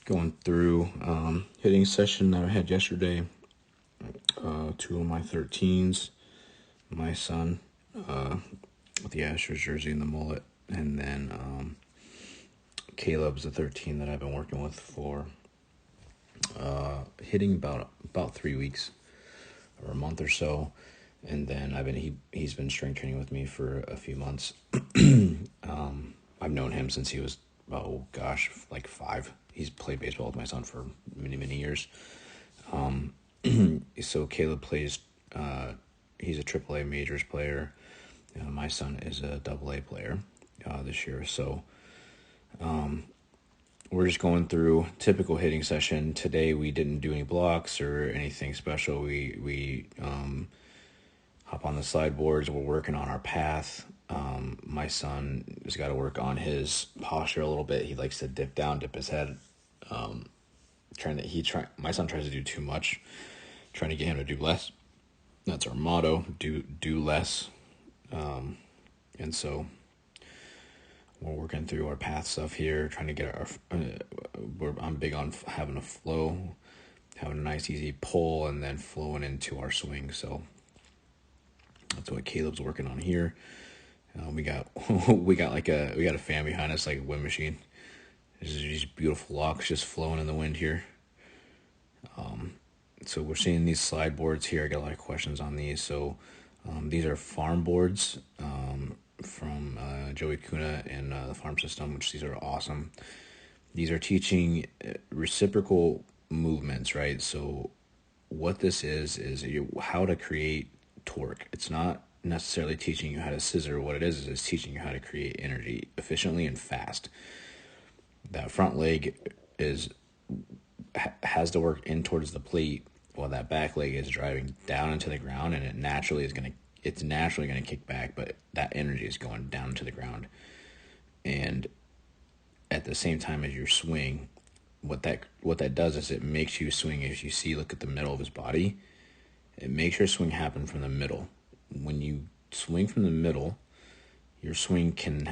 going through hitting session that I had yesterday. Two of my 13s, my son with the Astros jersey and the mullet, and then Caleb's the 13 that I've been working with for hitting about 3 weeks or a month or so, and then he's been strength training with me for a few months. I've known him since he was like 5. He's played baseball with my son for many years. So Caleb plays. He's a AAA majors player. My son is a AA player this year. So we're just going through typical hitting session. Today we didn't do any blocks or anything special. We hop on the slide boards. We're working on our path. My son has got to work on his posture a little bit. He likes to dip down, dip his head. My son tries to do too much. Trying to get him to do less. That's our motto: do less. And so we're working through our path stuff here, trying to get I'm big on having a flow, having a nice easy pull, and then flowing into our swing. So that's what Caleb's working on here. We got a fan behind us, like a wind machine. There's these beautiful locks just flowing in the wind here. So we're seeing these slide boards here. I got a lot of questions on these. So these are farm boards from Joey Kuna and the farm system, which these are awesome. These are teaching reciprocal movements, right? So what this is how to create torque. It's not necessarily teaching you how to scissor. What it is teaching you how to create energy efficiently and fast. That front leg has to work in towards the plate, while that back leg is driving down into the ground, and it's naturally going to kick back, but that energy is going down to the ground. And at the same time as your swing, what that does is it makes you swing. As you see, look at the middle of his body. It makes your swing happen from the middle. When you swing from the middle, your swing can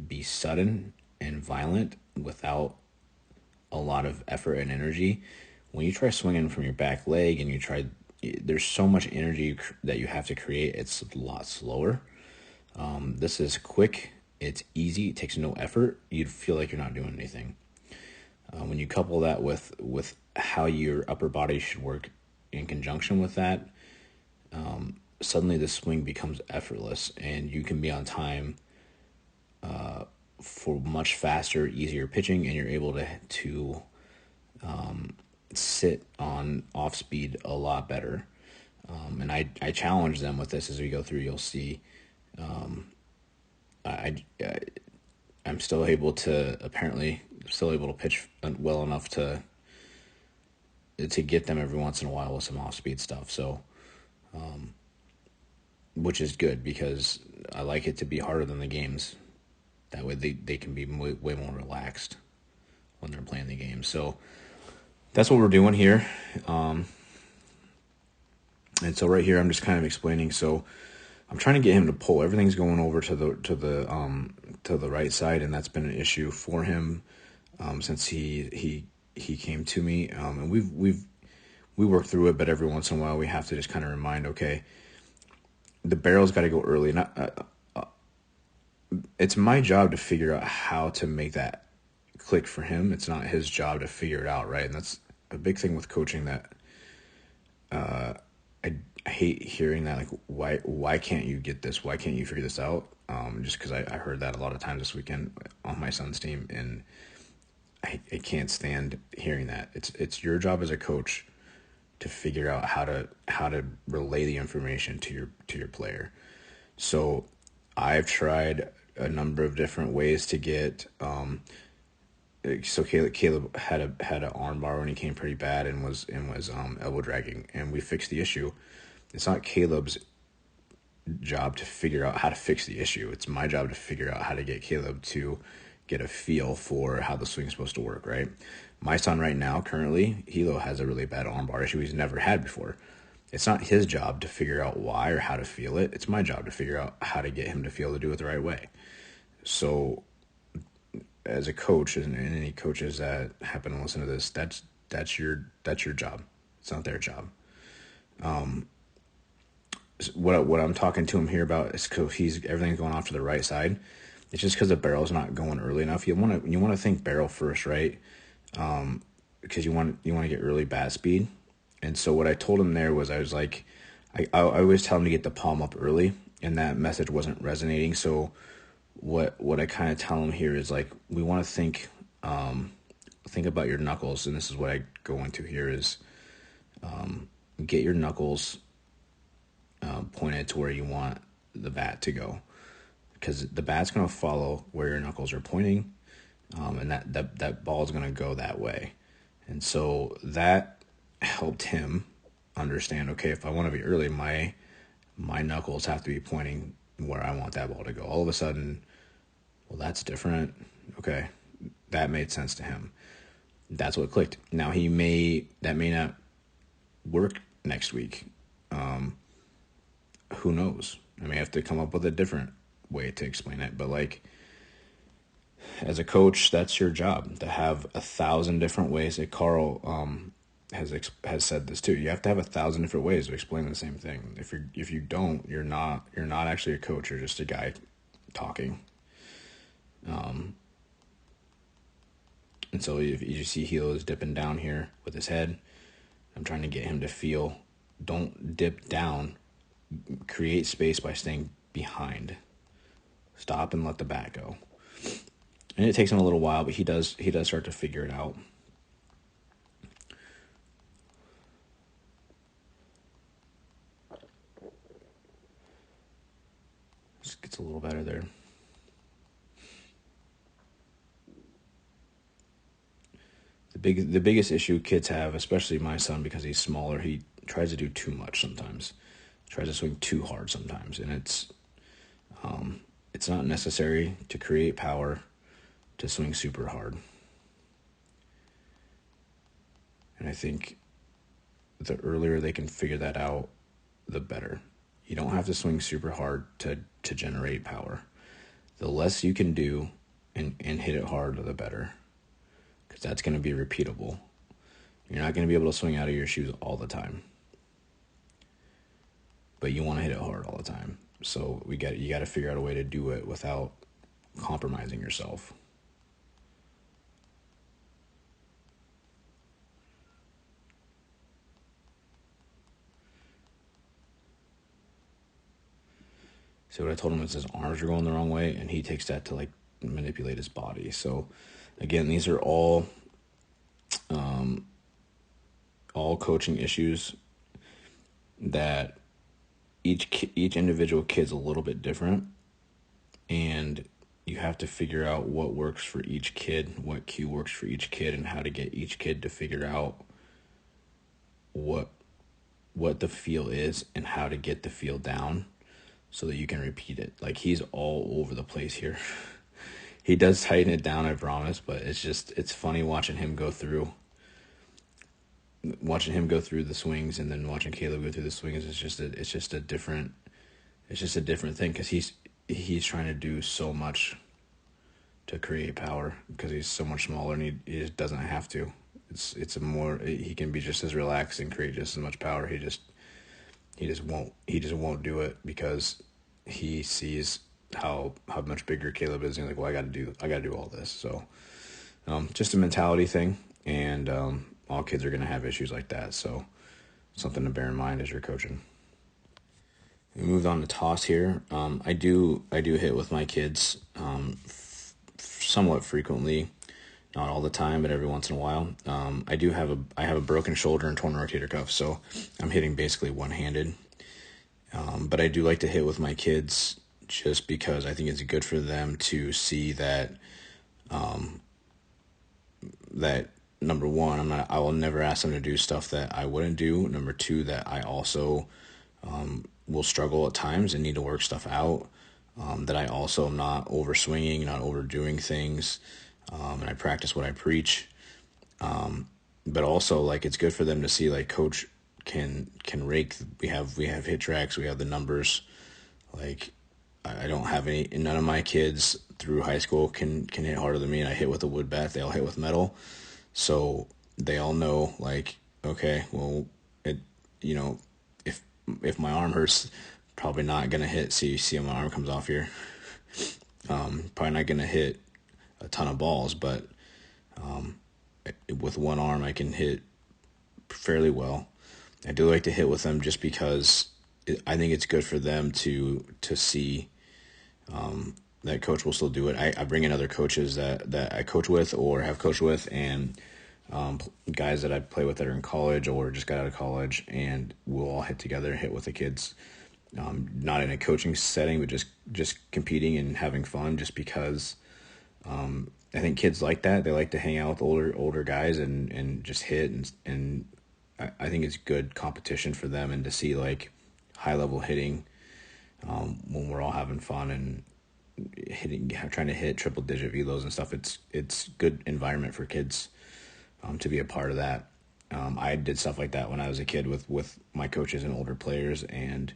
be sudden and violent without a lot of effort and energy. When you try swinging from your back leg and there's so much energy that you have to create, it's a lot slower. This is quick, it's easy, it takes no effort. You'd feel like you're not doing anything. When you couple that with how your upper body should work in conjunction with that, suddenly the swing becomes effortless, and you can be on time for much faster, easier pitching, and you're able to sit on off speed a lot better. And I challenge them with this as we go through. You'll see I'm still able to pitch well enough to get them every once in a while with some off speed stuff. So which is good, because I like it to be harder than the games. That way they can be way more relaxed when they're playing the game. So that's what we're doing here. And so right here, I'm just kind of explaining. So I'm trying to get him to pull. Everything's going over to the right side, and that's been an issue for him since he came to me. And we work through it, but every once in a while we have to just kind of remind, okay, the barrel's got to go early. It's my job to figure out how to make that click for him. It's not his job to figure it out, right? And that's a big thing with coaching that I hate hearing that, like, why can't you get this? Why can't you figure this out? Just because I heard that a lot of times this weekend on my son's team, and I can't stand hearing that. It's your job as a coach to figure out how to relay the information to your player. So I've tried a number of different ways to get. So Caleb had an arm bar when he came pretty bad and was elbow dragging, and we fixed the issue. It's not Caleb's job to figure out how to fix the issue. It's my job to figure out how to get Caleb to get a feel for how the swing is supposed to work, right? My son right now, currently, Hilo has a really bad arm bar issue he's never had before. It's not his job to figure out why or how to feel it. It's my job to figure out how to get him to feel to do it the right way. So as a coach, and any coaches that happen to listen to this, that's your job. It's not their job. What I'm talking to him here about is because everything's going off to the right side. It's just because the barrel's not going early enough. You want to think barrel first, right? Because you want to get early bat speed. And so what I told him there was, I was like, I always tell him to get the palm up early, and that message wasn't resonating. So what I kind of tell him here is like, we want to think about your knuckles, and this is what I go into here is, get your knuckles pointed to where you want the bat to go, because the bat's going to follow where your knuckles are pointing, and that ball is going to go that way. And so that helped him understand, okay, if I want to be early, my knuckles have to be pointing where I want that ball to go. All of a sudden, well, that's different. Okay, that made sense to him. That's what clicked. Now that may not work next week. Who knows? I may have to come up with a different way to explain it. But like, as a coach, that's your job, to have 1,000 different ways. That Carl has said this too. You have to have 1,000 different ways to explain the same thing. If you don't, you're not actually a coach. You're just a guy talking. And so if you see Hilo is dipping down here with his head, I'm trying to get him to feel. Don't dip down. Create space by staying behind. Stop and let the bat go. And it takes him a little while, but he does start to figure it out. Just gets a little better there. The biggest issue kids have, especially my son, because he's smaller, he tries to do too much sometimes. Tries to swing too hard sometimes, and it's not necessary to create power to swing super hard. And I think the earlier they can figure that out, the better. You don't have to swing super hard to generate power. The less you can do and hit it hard, the better. Because that's going to be repeatable. You're not going to be able to swing out of your shoes all the time. But you want to hit it hard all the time. So you got to figure out a way to do it without compromising yourself. So what I told him is his arms are going the wrong way, and he takes that to like manipulate his body. So again, these are all coaching issues that each individual kid's a little bit different, and you have to figure out what works for each kid, what cue works for each kid, and how to get each kid to figure out what the feel is and how to get the feel down so that you can repeat it. Like, he's all over the place here. He does tighten it down, I promise, but it's funny watching him go through the swings, and then watching Caleb go through the swings. It's just a different thing, because he's trying to do so much to create power, because he's so much smaller, and he just doesn't have to. He can be just as relaxed and create just as much power. He just won't do it, because he sees how much bigger Caleb is, and he's like, well, I gotta do all this. So just a mentality thing, and all kids are gonna have issues like that, so something to bear in mind as you're coaching. We moved on to toss here. I do hit with my kids somewhat frequently, not all the time, but every once in a while. I have a broken shoulder and torn rotator cuff, so I'm hitting basically one-handed. But I do like to hit with my kids, just because I think it's good for them to see that that number one, I will never ask them to do stuff that I wouldn't do. Number two, that I also will struggle at times and need to work stuff out. That I also am not over swinging, not overdoing things, and I practice what I preach. But also, like, it's good for them to see, like, coach can rake. We have hit tracks. We have the numbers. Like, I don't have none of my kids through high school can hit harder than me, and I hit with a wood bat. They all hit with metal, so they all know, like, okay, well, it, you know, if if my arm hurts, probably not gonna hit. See how my arm comes off here. Probably not gonna hit a ton of balls, but with one arm I can hit fairly well. I do like to hit with them just because I think it's good for them to see that coach will still do it. I bring in other coaches that I coach with or have coached with, and guys that I play with that are in college or just got out of college, and we'll all hit together and hit with the kids. Not in a coaching setting, but just competing and having fun. Just because I think kids like that. They like to hang out with older guys and just hit, and I think it's good competition for them, and to see like high level hitting when we're all having fun and trying to hit triple digit velos and stuff. It's good environment for kids to be a part of that. I did stuff like that when I was a kid with my coaches and older players, and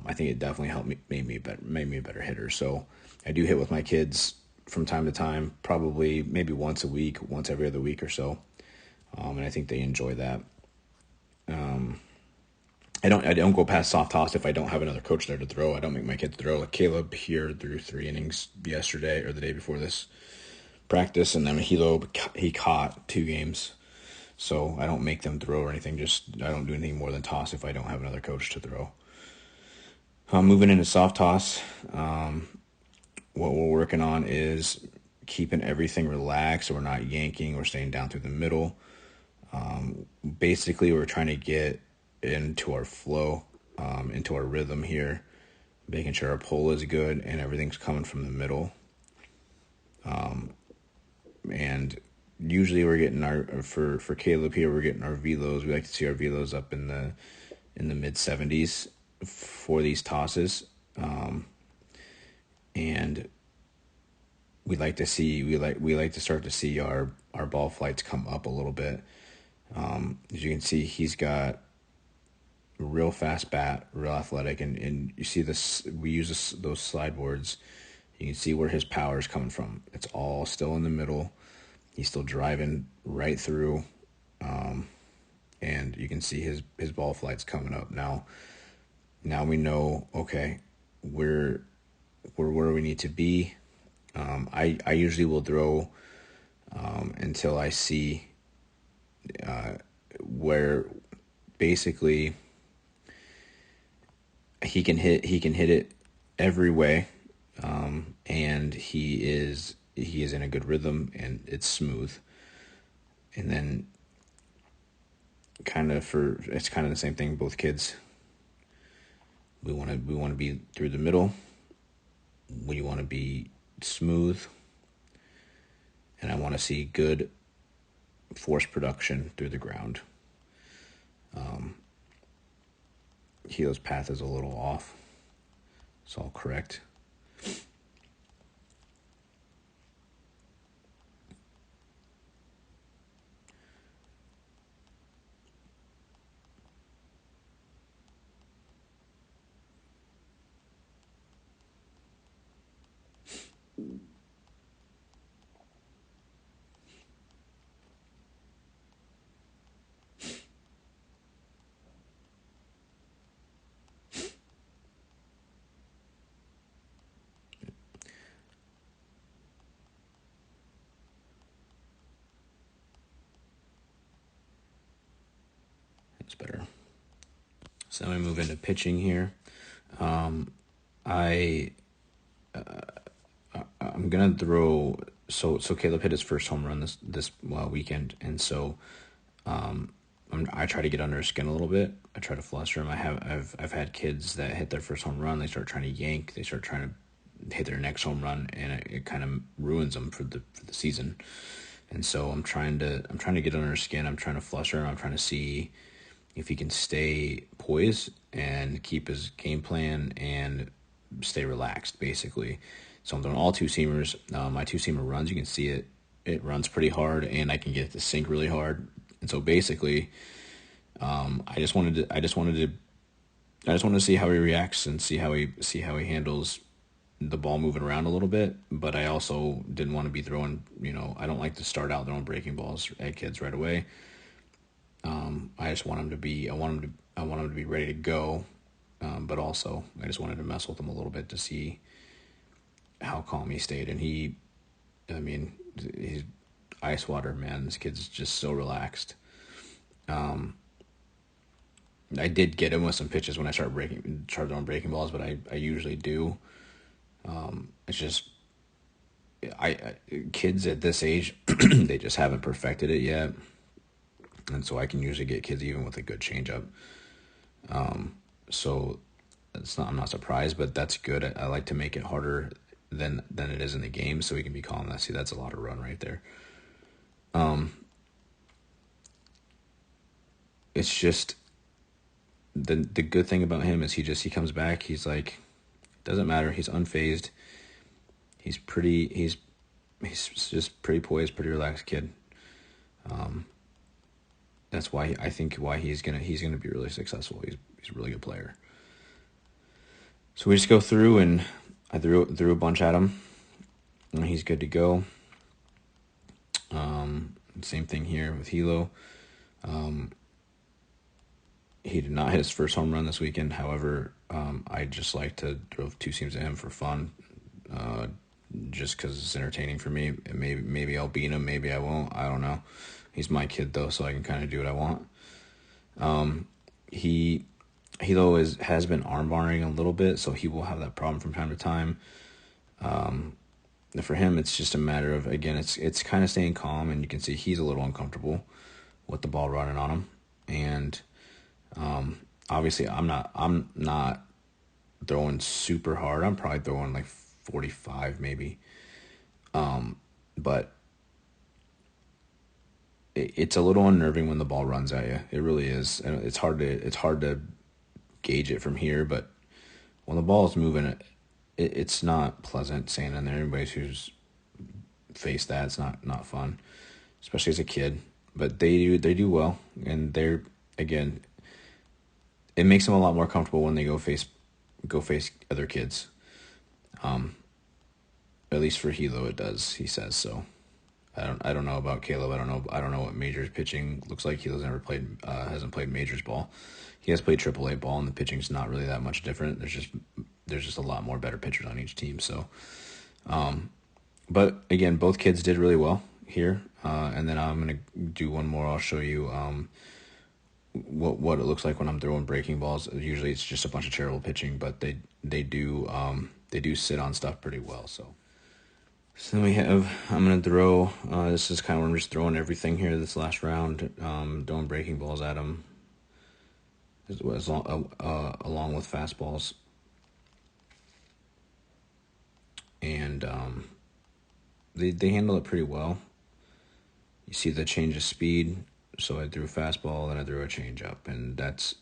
I think it definitely helped me, made me a better hitter. So I do hit with my kids from time to time, probably maybe once a week, once every other week or so, and I think they enjoy that. I don't go past soft toss if I don't have another coach there to throw. I don't make my kids throw. Like Caleb here threw 3 innings yesterday or the day before this practice, and then he caught 2 games. So I don't make them throw or anything. Just I don't do anything more than toss if I don't have another coach to throw. Moving into soft toss, what we're working on is keeping everything relaxed, so we're not yanking or staying down through the middle. Basically, we're trying to get into our flow, into our rhythm here, making sure our pull is good and everything's coming from the middle. And usually we're getting for Caleb here, we're getting our velos. We like to see our velos up in the mid 70s for these tosses. And we like to start to see our ball flights come up a little bit. As you can see, he's got a real fast bat, real athletic, and you see this. We use those slide boards. You can see where his power is coming from. It's all still in the middle. He's still driving right through, and you can see his ball flight's coming up now. Now we know, okay, we're where we need to be. I usually will throw until I see where basically he can hit it every way, and he is in a good rhythm and it's smooth. And then it's kind of the same thing. Both kids, we want to be through the middle. We want to be smooth, and I want to see good force production through the ground. Helo's path is a little off. It's all correct. It's better. So then we move into pitching here. I'm gonna throw. So Caleb hit his first home run this weekend, and so I try to get under his skin a little bit. I try to fluster him. I've had kids that hit their first home run. They start trying to yank. They start trying to hit their next home run, and it kind of ruins them for the season. And so I'm trying to get under his skin. I'm trying to fluster him. I'm trying to see if he can stay poised and keep his game plan and stay relaxed, basically. So I'm throwing all 2-seamers. My 2-seamer runs, you can see it. It runs pretty hard, and I can get it to sink really hard. And so basically, I just wanted to see how he reacts and see how he handles the ball moving around a little bit, but I also didn't want to be throwing, I don't like to start out throwing breaking balls at kids right away. I just want them to be, I want them to be ready to go. But also I just wanted to mess with him a little bit to see how calm he stayed. And he's ice water, man. This kid's just so relaxed. I did get him with some pitches when I started throwing breaking balls, but I usually do. It's just, kids at this age, they just haven't perfected it yet. And so I can usually get kids even with a good changeup. So I'm not surprised, but that's good. I like to make it harder than it is in the game, so he can be calm. That's a lot of run right there. It's just the good thing about him is he comes back. He's like, doesn't matter. He's unfazed. He's just pretty poised, pretty relaxed kid. That's why I think why he's gonna be really successful. He's a really good player. So we just go through, and I threw a bunch at him, and he's good to go. Same thing here with Hilo. He did not hit his first home run this weekend. However, I just like to throw 2 seams at him for fun, just because it's entertaining for me. Maybe I'll beat him, maybe I won't. I don't know. He's my kid though, so I can kind of do what I want. Hilo has been arm barring a little bit, so he will have that problem from time to time. For him, it's just a matter of, again, it's kind of staying calm, and you can see he's a little uncomfortable with the ball running on him, and obviously I'm not throwing super hard. I'm probably throwing like 45 maybe, but it's a little unnerving when the ball runs at you. It really is, and it's hard to gauge it from here. But when the ball is moving, it's not pleasant standing there. Everybody who's faced that, it's not fun, especially as a kid. But they do well, and they're, again, it makes them a lot more comfortable when they go face other kids. At least for Hilo, it does. He says so. I don't know about Caleb. I don't know what majors pitching looks like. Hilo's never hasn't played majors ball. He has played AAA ball, and the pitching's not really that much different. There's just a lot more better pitchers on each team. So, but again, both kids did really well here. And then I'm gonna do one more. I'll show you what it looks like when I'm throwing breaking balls. Usually it's just a bunch of terrible pitching, but they do sit on stuff pretty well. So I'm gonna throw. This is kind of where I'm just throwing everything here this last round. Throwing breaking balls at them, along with fastballs, and they handle it pretty well. You see the change of speed. So I threw a fastball, then I threw a changeup, and that's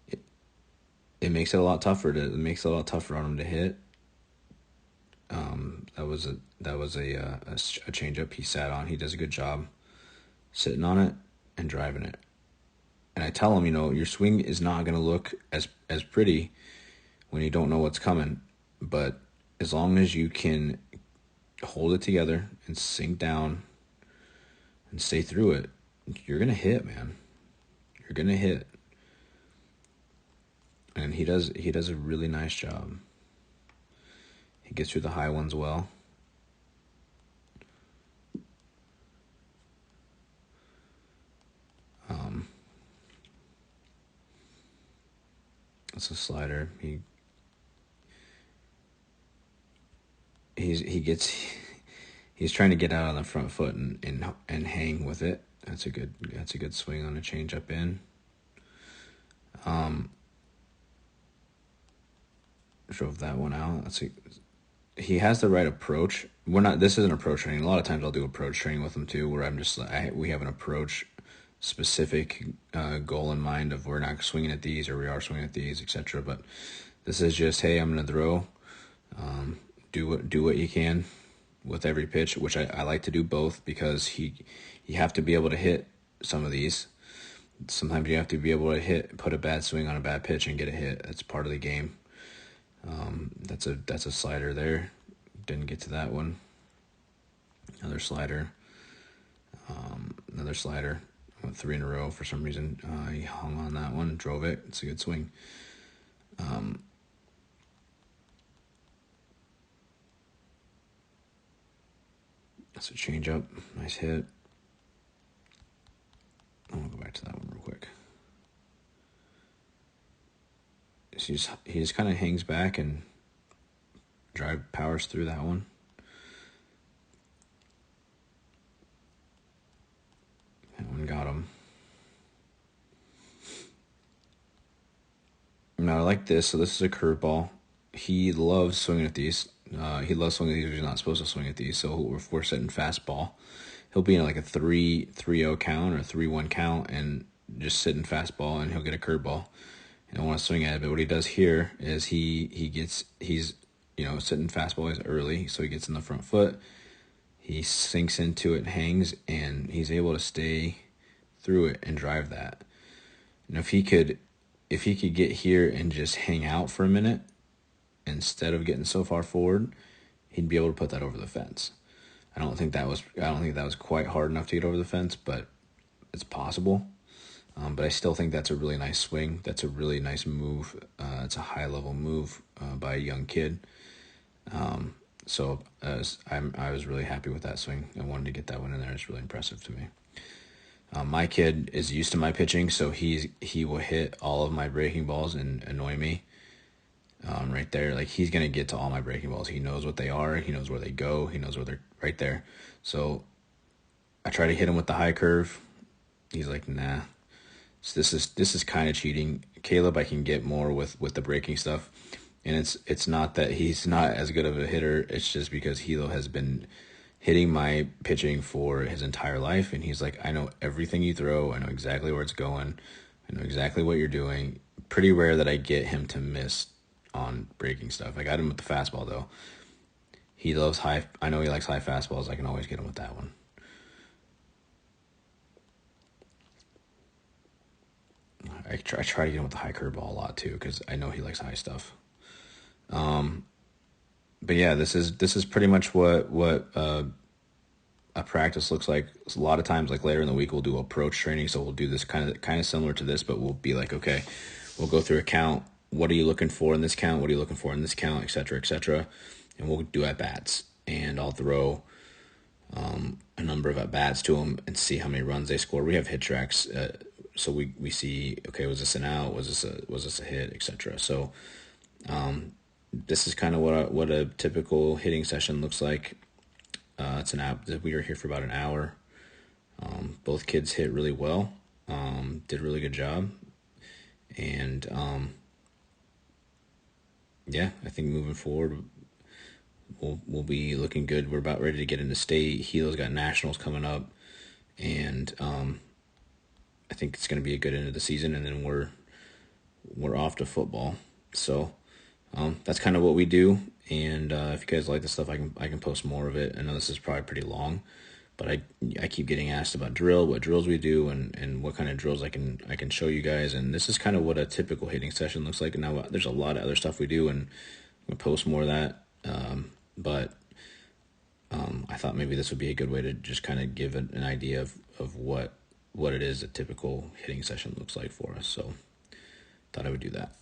it. It makes it a lot tougher on him to hit. That was a changeup he sat on. He does a good job sitting on it and driving it. And I tell him, your swing is not going to look as pretty when you don't know what's coming, but as long as you can hold it together and sink down and stay through it, you're going to hit, man. You're going to hit. And he does a really nice job. He gets through the high ones well. It's a slider. He's trying to get out on the front foot and hang with it. That's a good swing on a changeup in. Drove that one out. He has the right approach. This isn't approach training. A lot of times I'll do approach training with him too, where we have an approach specific goal in mind of we're not swinging at these or we are swinging at these, etc. But this is just, hey, I'm going to throw. Do what you can with every pitch, which I like to do both, because you have to be able to hit some of these. Sometimes you have to be able to put a bad swing on a bad pitch and get a hit. That's part of the game. That's a slider there. Didn't get to that one. Another slider. Another slider. Went 3 in a row for some reason. He hung on that one, drove it. It's a good swing. That's a changeup. Nice hit. I'm gonna go back to that one real quick. He just kind of hangs back and drive powers through that one. That one got him. Now I like this. So this is a curveball. He loves swinging at these. He loves swinging at these. He's not supposed to swing at these. So if we're setting fastball, he'll be in like a 3-0 count or 3-1 count and just sitting fastball, and he'll get a curveball. And I want to swing at it. But what he does here is he's sitting fastball is early, so he gets in the front foot. He sinks into it, hangs, and he's able to stay through it and drive that. And if he could get here and just hang out for a minute instead of getting so far forward, he'd be able to put that over the fence. I don't think that was quite hard enough to get over the fence, but it's possible. But I still think that's a really nice swing. That's a really nice move. It's a high level move by a young kid. So I was really happy with that swing. I wanted to get that one in there. It's really impressive to me. My kid is used to my pitching, so he will hit all of my breaking balls and annoy me. Right there, like he's gonna get to all my breaking balls. He knows what they are. He knows where they go. He knows where they're right there. So I try to hit him with the high curve. He's like, nah. So this is kind of cheating. Caleb, I can get more with the breaking stuff, and it's not that he's not as good of a hitter. It's just because Hilo has been hitting my pitching for his entire life, and he's like, I know everything you throw. I know exactly where it's going. I know exactly what you're doing. Pretty rare that I get him to miss on breaking stuff. I got him with the fastball though. He loves high. I know he likes high fastballs. I can always get him with that one. I try to get him with the high curveball a lot too because I know he likes high stuff. But yeah, this is pretty much what a practice looks like. A lot of times, like later in the week, we'll do approach training. So we'll do this kind of similar to this, but we'll be like, okay, we'll go through a count. What are you looking for in this count? What are you looking for in this count, et cetera, et cetera. And we'll do at bats, and I'll throw a number of at bats to them and see how many runs they score. We have hit tracks, so we see, okay, was this an out? Was this a hit, et cetera. So this is kind of what a typical hitting session looks like. It's an app that we were here for about an hour. Both kids hit really well, did a really good job, and yeah, I think moving forward, we'll be looking good. We're about ready to get into state. Hilo's got nationals coming up, and I think it's going to be a good end of the season, and then we're off to football. So that's kind of what we do. And if you guys like this stuff, I can post more of it. I know this is probably pretty long, but I keep getting asked about what drills we do, and what kind of drills I can show you guys. And this is kind of what a typical hitting session looks like. And now there's a lot of other stuff we do, and I'm gonna post more of that. But I thought maybe this would be a good way to just kind of give an idea of what it is a typical hitting session looks like for us. So thought I would do that.